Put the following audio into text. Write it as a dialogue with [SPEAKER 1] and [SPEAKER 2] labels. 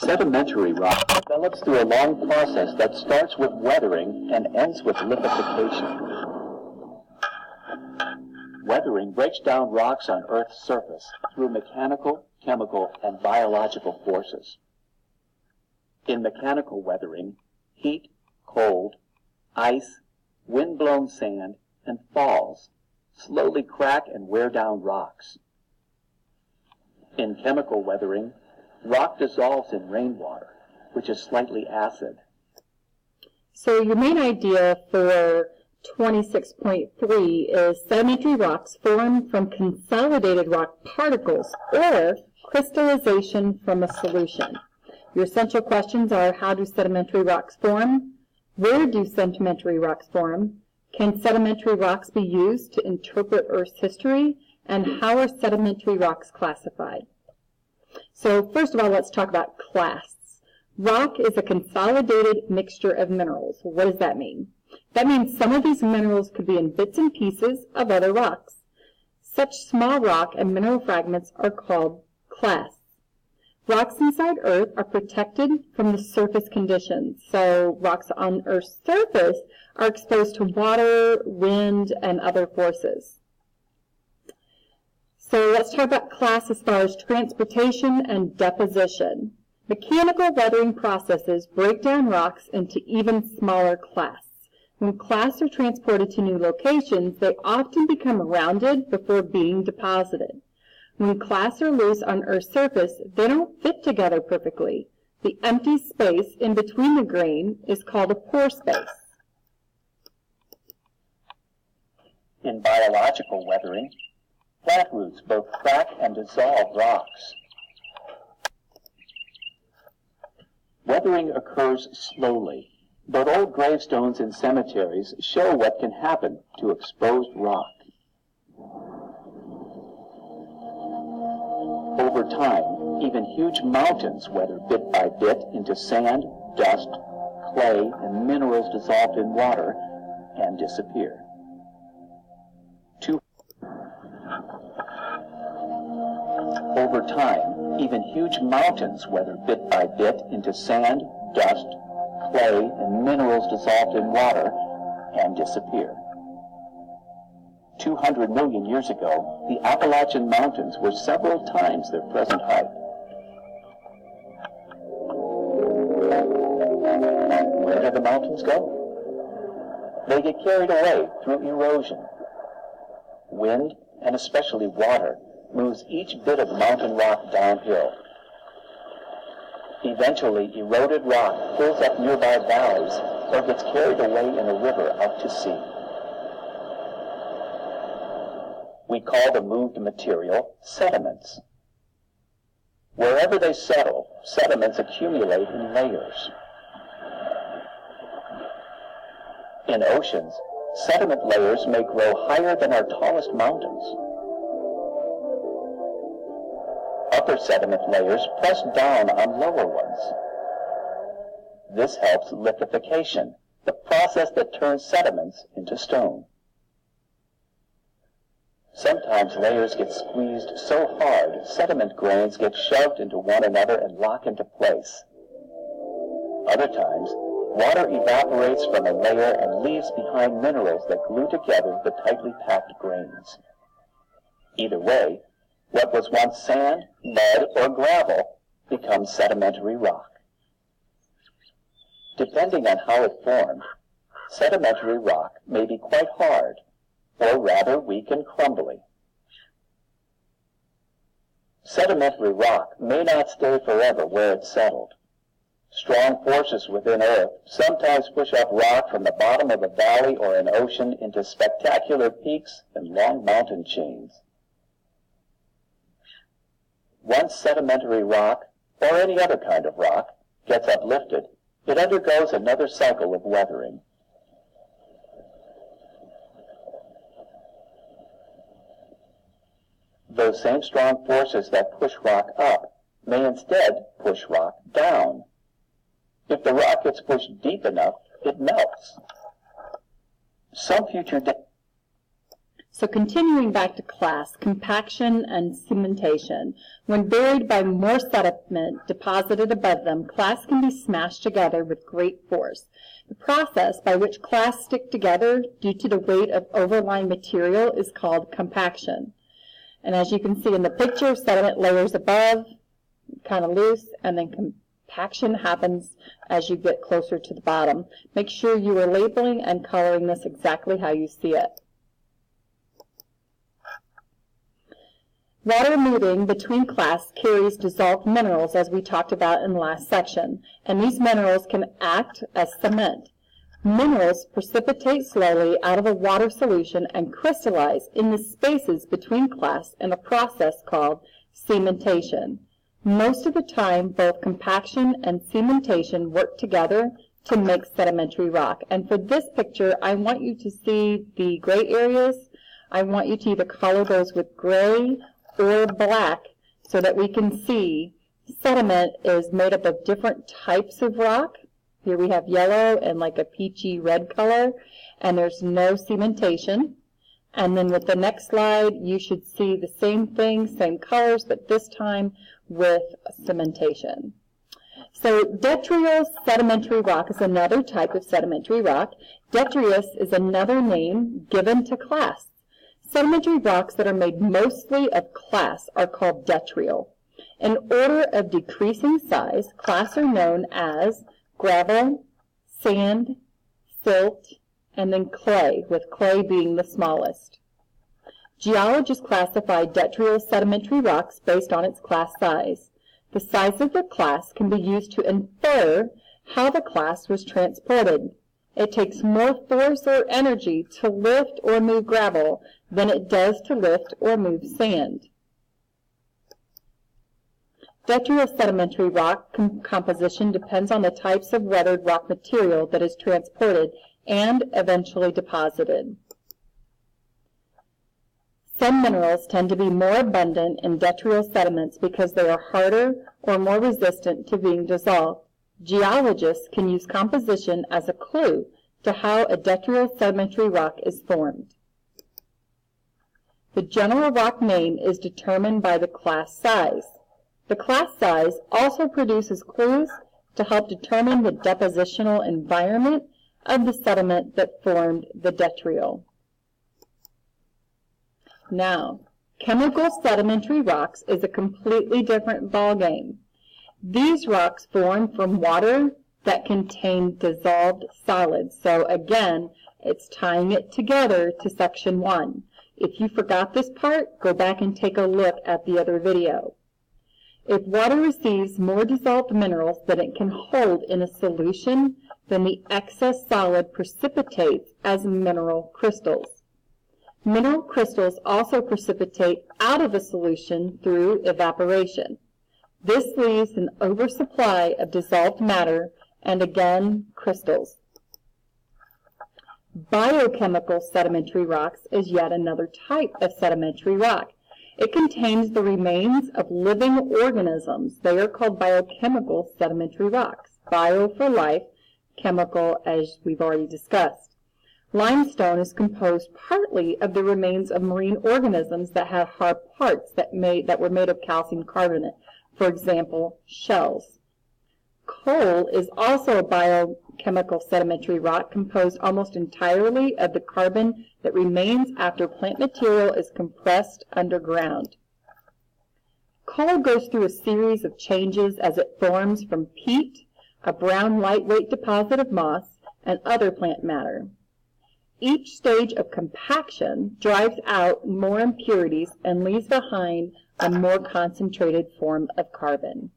[SPEAKER 1] Sedimentary rock develops through a long process that starts with weathering and ends with lithification. Weathering breaks down rocks on Earth's surface through mechanical, chemical, and biological forces. In mechanical weathering, heat, cold, ice, wind-blown sand, and falls slowly crack and wear down rocks. In chemical weathering, rock dissolves in rainwater, which is slightly acid.
[SPEAKER 2] So your main idea for 26.3 is sedimentary rocks form from consolidated rock particles or crystallization from a solution. Your essential questions are: how do sedimentary rocks form? Where do sedimentary rocks form? Can sedimentary rocks be used to interpret Earth's history? And how are sedimentary rocks classified? So first of all, let's talk about clasts. Rock is a consolidated mixture of minerals. What does that mean? That means some of these minerals could be in bits and pieces of other rocks. Such small rock and mineral fragments are called clasts. Rocks inside Earth are protected from the surface conditions. So rocks on Earth's surface are exposed to water, wind, and other forces. So let's talk about clasts as far as transportation and deposition. Mechanical weathering processes break down rocks into even smaller clasts. When clasts are transported to new locations, they often become rounded before being deposited. When clasts are loose on Earth's surface, they don't fit together perfectly. The empty space in between the grain is called a pore space.
[SPEAKER 1] In biological weathering, plant roots both crack and dissolve rocks. Weathering occurs slowly, but old gravestones in cemeteries show what can happen to exposed rock. Over time, even huge mountains weather bit by bit into sand, dust, clay, and minerals dissolved in water and disappear. Over time, even huge mountains weather bit by bit into sand, dust, clay, and minerals dissolved in water and disappear. 200 million years ago, the Appalachian Mountains were several times their present height. Where do the mountains go? They get carried away through erosion. Wind, and especially water, moves each bit of mountain rock downhill. Eventually, eroded rock fills up nearby valleys or gets carried away in a river out to sea. We call the moved material sediments. Wherever they settle, sediments accumulate in layers. In oceans, sediment layers may grow higher than our tallest mountains. Upper sediment layers press down on lower ones. This helps lithification, the process that turns sediments into stone. Sometimes layers get squeezed so hard, sediment grains get shoved into one another and lock into place. Other times, water evaporates from a layer and leaves behind minerals that glue together the tightly packed grains. Either way, what was once sand, mud, or gravel becomes sedimentary rock. Depending on how it formed, sedimentary rock may be quite hard, or rather weak and crumbly. Sedimentary rock may not stay forever where it's settled. Strong forces within Earth sometimes push up rock from the bottom of a valley or an ocean into spectacular peaks and long mountain chains. Once sedimentary rock, or any other kind of rock, gets uplifted, it undergoes another cycle of weathering. Those same strong forces that push rock up may instead push rock down. If the rock gets pushed deep enough, it melts. Some future
[SPEAKER 2] So continuing back to clasts, compaction and cementation. When buried by more sediment deposited above them, clasts can be smashed together with great force. The process by which clasts stick together due to the weight of overlying material is called compaction. And as you can see in the picture, sediment layers above, kind of loose, and then compaction happens as you get closer to the bottom. Make sure you are labeling and coloring this exactly how you see it. Water moving between clasts carries dissolved minerals, as we talked about in the last section, and these minerals can act as cement. Minerals precipitate slowly out of a water solution and crystallize in the spaces between clasts in a process called cementation. Most of the time, both compaction and cementation work together to make sedimentary rock. And for this picture, I want you to see the gray areas. I want you to either color those with gray or black so that we can see sediment is made up of different types of rock. Here we have yellow and like a peachy red color, and there's no cementation. And then with the next slide, you should see the same thing, same colors, but this time with cementation. So detrital sedimentary rock is another type of sedimentary rock. Detritus is another name given to clasts. Sedimentary rocks that are made mostly of clasts are called detrital. In order of decreasing size, clasts are known as gravel, sand, silt, and then clay, with clay being the smallest. Geologists classify detrital sedimentary rocks based on its class size. The size of the class can be used to infer how the class was transported. It takes more force or energy to lift or move gravel than it does to lift or move sand. Detrital sedimentary rock composition depends on the types of weathered rock material that is transported and eventually deposited. Some minerals tend to be more abundant in detrital sediments because they are harder or more resistant to being dissolved. Geologists can use composition as a clue to how a detrital sedimentary rock is formed. The general rock name is determined by the class size. The class size also produces clues to help determine the depositional environment of the sediment that formed the detrital. Now, chemical sedimentary rocks is a completely different ballgame. These rocks form from water that contain dissolved solids. So again, it's tying it together to section 1. If you forgot this part, go back and take a look at the other video. If water receives more dissolved minerals than it can hold in a solution, then the excess solid precipitates as mineral crystals. Mineral crystals also precipitate out of a solution through evaporation. This leaves an oversupply of dissolved matter and again crystals. Biochemical sedimentary rocks is yet another type of sedimentary rock. It contains the remains of living organisms. They are called biochemical sedimentary rocks. Bio for life, chemical as we've already discussed. Limestone is composed partly of the remains of marine organisms that have hard parts that were made of calcium carbonate, for example, shells. Coal is also a biochemical sedimentary rock composed almost entirely of the carbon that remains after plant material is compressed underground. Coal goes through a series of changes as it forms from peat, a brown lightweight deposit of moss, and other plant matter. Each stage of compaction drives out more impurities and leaves behind a more concentrated form of carbon.